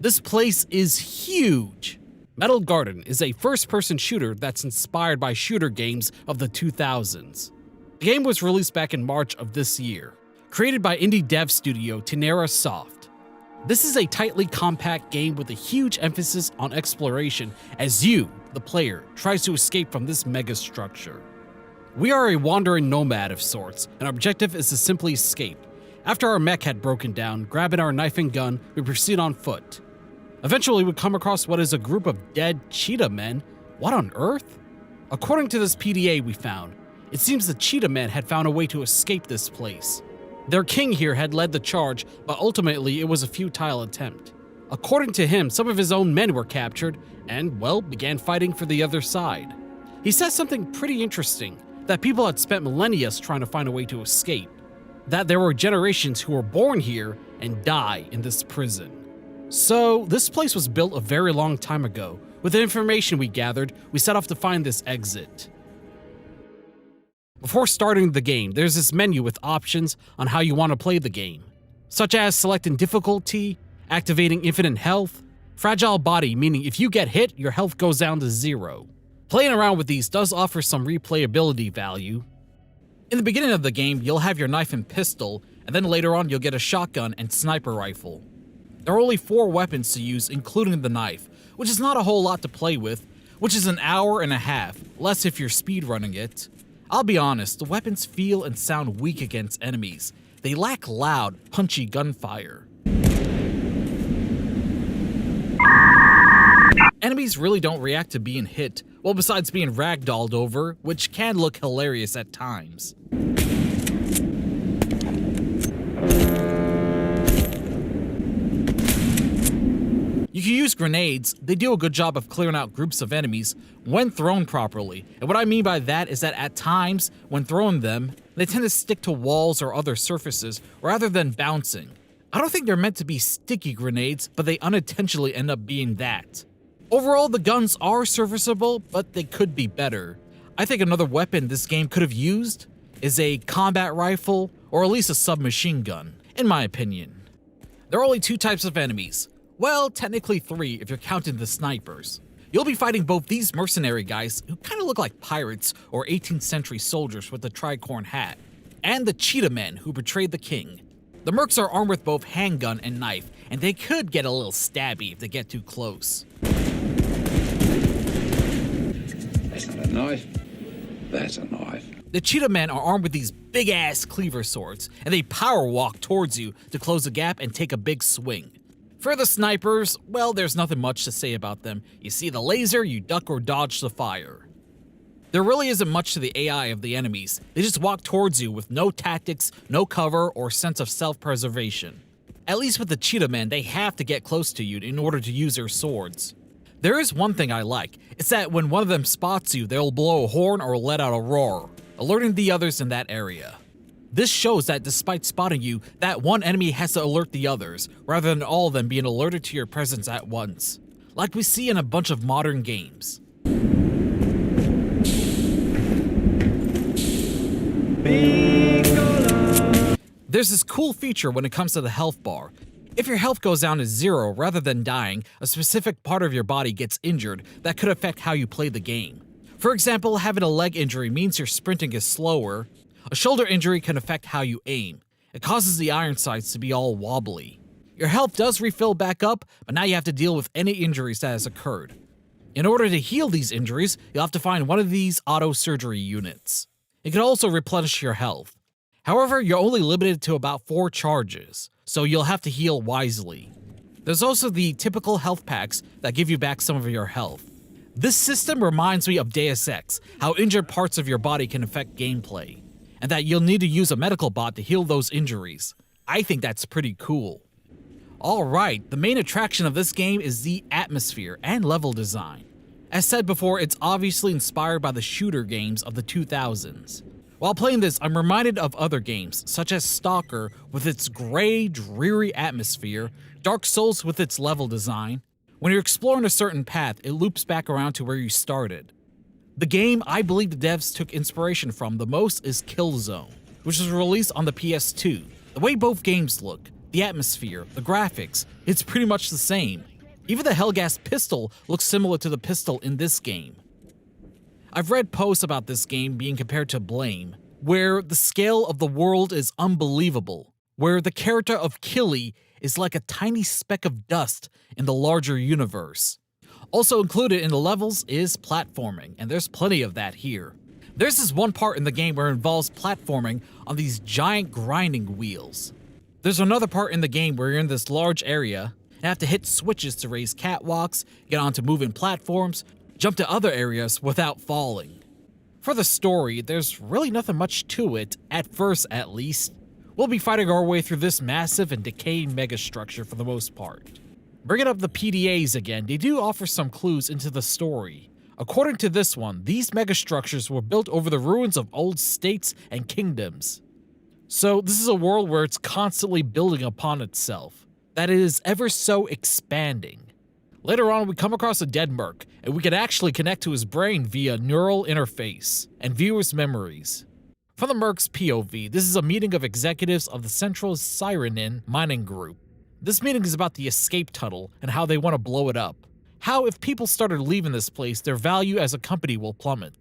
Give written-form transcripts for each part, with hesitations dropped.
This place is huge! Metal Garden is a first-person shooter that's inspired by shooter games of the 2000s. The game was released back in March of this year, created by indie dev studio Tenera Soft. This is a tightly compact game with a huge emphasis on exploration as you, the player, tries to escape from this megastructure. We are a wandering nomad of sorts, and our objective is to simply escape. After our mech had broken down, grabbing our knife and gun, we proceed on foot. Eventually, we come across what is a group of dead cheetah men. What on earth? According to this PDA we found, it seems the cheetah men had found a way to escape this place. Their king here had led the charge, but ultimately it was a futile attempt. According to him, some of his own men were captured and, well, began fighting for the other side. He says something pretty interesting, that people had spent millennia trying to find a way to escape. That there were generations who were born here and die in this prison. So, this place was built a very long time ago. With the information we gathered, we set off to find this exit. Before starting the game, there's this menu with options on how you want to play the game, such as selecting difficulty, activating infinite health, fragile body, meaning if you get hit, your health goes down to 0. Playing around with these does offer some replayability value. In the beginning of the game, you'll have your knife and pistol, and then later on you'll get a shotgun and sniper rifle. There are only 4 weapons to use, including the knife, which is not a whole lot to play with, which is an hour and a half, less if you're speedrunning it. I'll be honest, the weapons feel and sound weak against enemies. They lack loud, punchy gunfire. Enemies really don't react to being hit, well besides being ragdolled over, which can look hilarious at times. You can use grenades. They do a good job of clearing out groups of enemies when thrown properly, and what I mean by that is that at times, when throwing them, they tend to stick to walls or other surfaces rather than bouncing. I don't think they're meant to be sticky grenades, but they unintentionally end up being that. Overall, the guns are serviceable, but they could be better. I think another weapon this game could have used is a combat rifle, or at least a submachine gun, in my opinion. There are only 2 types of enemies. Well, technically 3 if you're counting the snipers. You'll be fighting both these mercenary guys who kind of look like pirates or 18th century soldiers with a tricorn hat, and the cheetah men who betrayed the king. The mercs are armed with both handgun and knife, and they could get a little stabby if they get too close. That's not a knife. That's a knife. The cheetah men are armed with these big-ass cleaver swords, and they power walk towards you to close the gap and take a big swing. For the snipers, well, there's nothing much to say about them. You see the laser, you duck or dodge the fire. There really isn't much to the AI of the enemies. They just walk towards you with no tactics, no cover, or sense of self-preservation. At least with the cheetah men, they have to get close to you in order to use their swords. There is one thing I like. It's that when one of them spots you, they'll blow a horn or let out a roar, alerting the others in that area. This shows that despite spotting you, that one enemy has to alert the others, rather than all of them being alerted to your presence at once, like we see in a bunch of modern games. There's this cool feature when it comes to the health bar. If your health goes down to 0 rather than dying, a specific part of your body gets injured that could affect how you play the game. For example, having a leg injury means your sprinting is slower. A shoulder injury can affect how you aim. It causes the iron sights to be all wobbly. Your health does refill back up, but now you have to deal with any injuries that has occurred. In order to heal these injuries, you'll have to find one of these auto surgery units. It can also replenish your health. However, you're only limited to about 4 charges, so you'll have to heal wisely. There's also the typical health packs that give you back some of your health. This system reminds me of Deus Ex, how injured parts of your body can affect gameplay, and that you'll need to use a medical bot to heal those injuries. I think that's pretty cool. Alright, the main attraction of this game is the atmosphere and level design. As said before, it's obviously inspired by the shooter games of the 2000s. While playing this, I'm reminded of other games, such as Stalker with its gray, dreary atmosphere, Dark Souls with its level design. When you're exploring a certain path, it loops back around to where you started. The game I believe the devs took inspiration from the most is Killzone, which was released on the PS2. The way both games look, the atmosphere, the graphics, it's pretty much the same. Even the Hellgas pistol looks similar to the pistol in this game. I've read posts about this game being compared to Blame, where the scale of the world is unbelievable, where the character of Killy is like a tiny speck of dust in the larger universe. Also included in the levels is platforming, and there's plenty of that here. There's this one part in the game where it involves platforming on these giant grinding wheels. There's another part in the game where you're in this large area and have to hit switches to raise catwalks, get onto moving platforms, jump to other areas without falling. For the story, there's really nothing much to it, at first at least. We'll be fighting our way through this massive and decaying megastructure for the most part. Bringing up the PDAs again, they do offer some clues into the story. According to this one, these megastructures were built over the ruins of old states and kingdoms. So this is a world where it's constantly building upon itself, that it is ever so expanding. Later on, we come across a dead merc, and we can actually connect to his brain via neural interface and viewers' memories. From the merc's POV, this is a meeting of executives of the Central Cyrenin mining group. This meeting is about the escape tunnel and how they want to blow it up. How if people started leaving this place, their value as a company will plummet.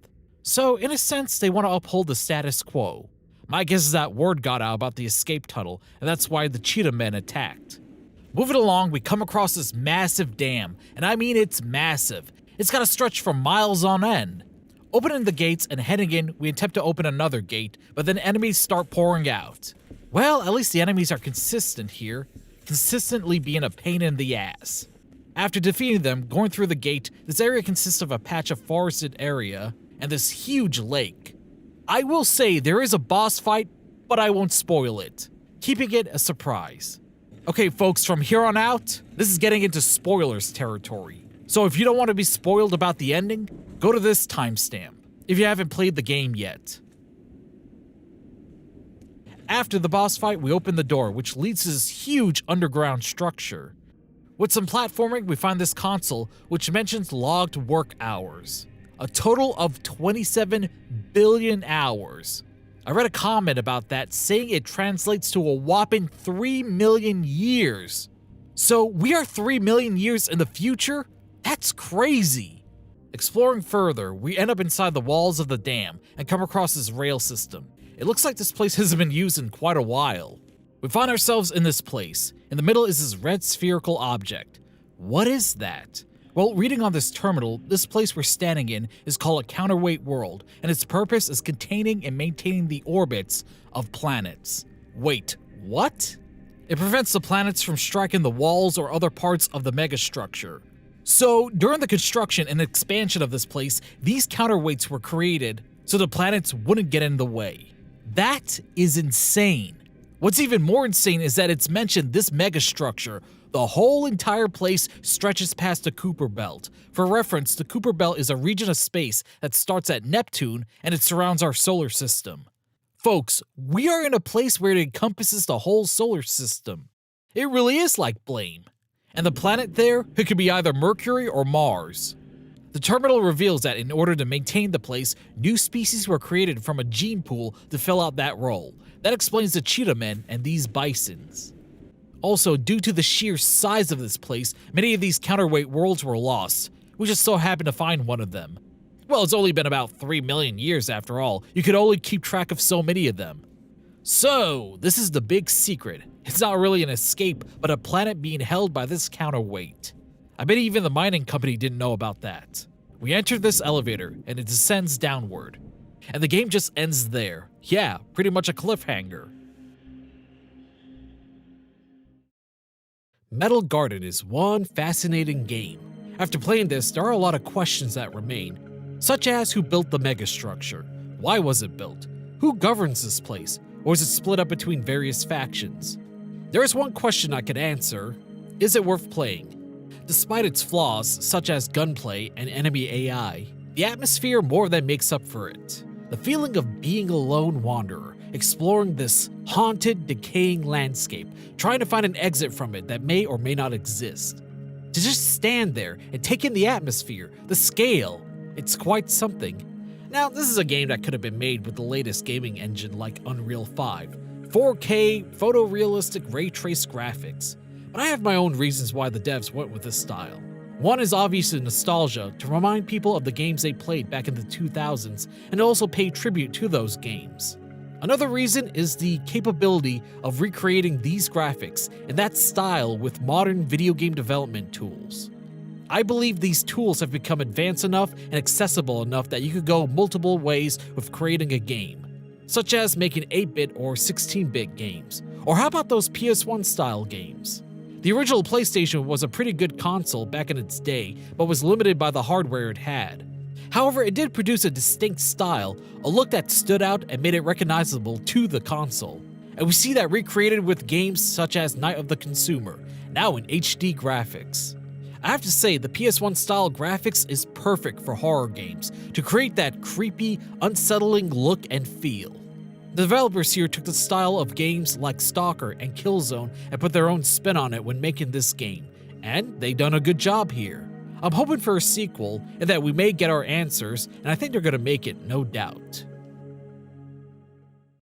So in a sense, they want to uphold the status quo. My guess is that word got out about the escape tunnel, and that's why the cheetah men attacked. Moving along, we come across this massive dam, and I mean it's massive. It's got to stretch for miles on end. Opening the gates and heading in, we attempt to open another gate, but then enemies start pouring out. Well, at least the enemies are consistent here, consistently being a pain in the ass. After defeating them, going through the gate, this area consists of a patch of forested area and this huge lake. I will say there is a boss fight, but I won't spoil it, keeping it a surprise. Okay folks, from here on out, this is getting into spoilers territory. So if you don't want to be spoiled about the ending, go to this timestamp, if you haven't played the game yet. After the boss fight, we open the door, which leads to this huge underground structure. With some platforming, we find this console, which mentions logged work hours. A total of 27 billion hours. I read a comment about that saying it translates to a whopping 3 million years. So we are 3 million years in the future? That's crazy. Exploring further, we end up inside the walls of the dam and come across this rail system. It looks like this place hasn't been used in quite a while. We find ourselves in this place. In the middle is this red spherical object. What is that? Well, reading on this terminal, this place we're standing in is called a counterweight world, and its purpose is containing and maintaining the orbits of planets. Wait, what? It prevents the planets from striking the walls or other parts of the megastructure. So, during the construction and expansion of this place, these counterweights were created so the planets wouldn't get in the way. That is insane. What's even more insane is that it's mentioned this megastructure, the whole entire place stretches past the Kuiper Belt. For reference, the Kuiper Belt is a region of space that starts at Neptune and it surrounds our solar system. Folks, we are in a place where it encompasses the whole solar system. It really is like Blame. And the planet there, it could be either Mercury or Mars. The terminal reveals that in order to maintain the place, new species were created from a gene pool to fill out that role. That explains the cheetah men and these bisons. Also, due to the sheer size of this place, many of these counterweight worlds were lost. We just so happened to find one of them. Well, it's only been about 3 million years after all. You could only keep track of so many of them. So, this is the big secret. It's not really an escape, but a planet being held by this counterweight. I bet even the mining company didn't know about that. We enter this elevator, and it descends downward. And the game just ends there. Yeah, pretty much a cliffhanger. Metal Garden is one fascinating game. After playing this, there are a lot of questions that remain, such as who built the megastructure? Why was it built? Who governs this place? Or is it split up between various factions? There is one question I could answer. Is it worth playing? Despite its flaws, such as gunplay and enemy AI, the atmosphere more than makes up for it. The feeling of being a lone wanderer, exploring this haunted, decaying landscape, trying to find an exit from it that may or may not exist. To just stand there and take in the atmosphere, the scale, it's quite something. Now, this is a game that could have been made with the latest gaming engine like Unreal 5, 4K, photorealistic ray trace graphics. but I have my own reasons why the devs went with this style. One is obviously nostalgia, to remind people of the games they played back in the 2000s and also pay tribute to those games. Another reason is the capability of recreating these graphics in that style with modern video game development tools. I believe these tools have become advanced enough and accessible enough that you could go multiple ways with creating a game, such as making 8-bit or 16-bit games, or how about those PS1 style games? The original PlayStation was a pretty good console back in its day, but was limited by the hardware it had. However, it did produce a distinct style, a look that stood out and made it recognizable to the console. And we see that recreated with games such as Night of the Consumer, now in HD graphics. I have to say, the PS1 style graphics is perfect for horror games, to create that creepy, unsettling look and feel. The developers here took the style of games like Stalker and Killzone and put their own spin on it when making this game, and they done a good job here. I'm hoping for a sequel and that we may get our answers, and I think they're gonna make it, no doubt.